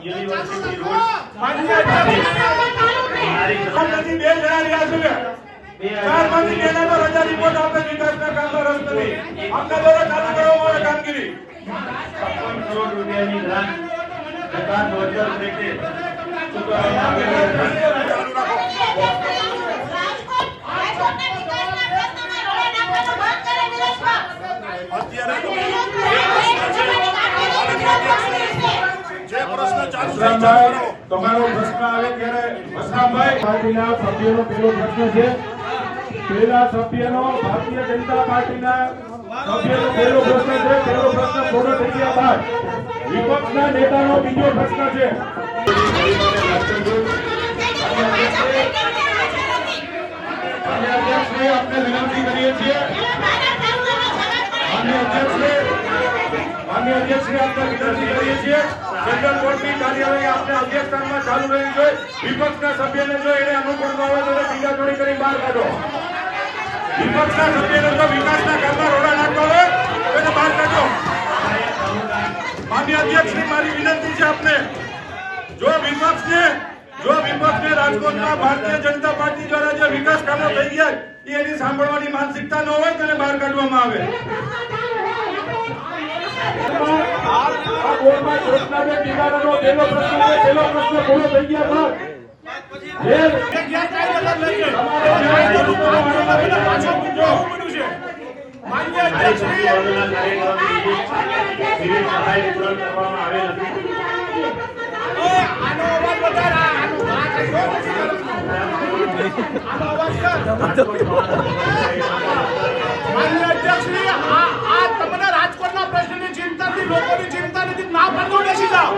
university road માન્ય અધ્યક્ષ બે જણા રહ્યા છે ચાર માંથી બે જણા રજા રિપોર્ટ આપે વિકાસના કામનો રસ નથી આપના દ્વારા ચાલુ કરવામાં આવે કામગીરી 56 કરોડ રૂપિયાની ગ્રાન્ટ સરકાર રોજગાર પેટે ચૂકવવામાં તમારો પ્રશ્ન આવે ત્યારે વસરામભાઈ પાર્ટીના સભ્યોનો પહેલો પ્રશ્ન છે પહેલા સભ્યનો ભારતીય જનતા પાર્ટીના સભ્યનો પહેલો પ્રશ્ન છે પહેલો પ્રશ્ન પૂરો થઈ ગયા બાદ વિપક્ષના નેતાનો બીજો પ્રશ્ન છે આપણે વિનંતી કરીએ છીએ માન્ય અધ્યક્ષને આપણે વિનંતી કરીએ છીએ સેન્ટ્રલ કોર્ટની કાર્યવાહી આપણે અધ્યક્ષસ્થાનમાં ચાલુ રહેવી જોઈએ વિપક્ષના સભ્યને જો એને અનુકૂળ ન હોય તો ટીકાટોળી કરી બહાર કાઢો વિપક્ષના સભ્યને જો વિકાસના કામમાં રોડા નાખવા હોય તો એને બહાર કાઢો માન્ય અધ્યક્ષની મારી વિનંતી છે આપને જો વિપક્ષને રાજકોટમાં ભારતીય જનતા પાર્ટી દ્વારા જે વિકાસ કામો થઈ ગયા એની સાંભળવાની માનસિકતા ન હોય તેને બહાર કાઢવામાં આવે રાજકોટના પ્રશ્નની ચિંતાથી લોકોની ચિંતા નથી ના પડતો બેસી જાઓ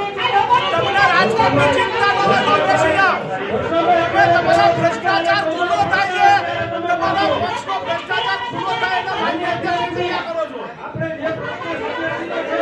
તમને રાજકોટની ચિંતા નથી બેસી જાઓ તમારા ભ્રષ્ટાચાર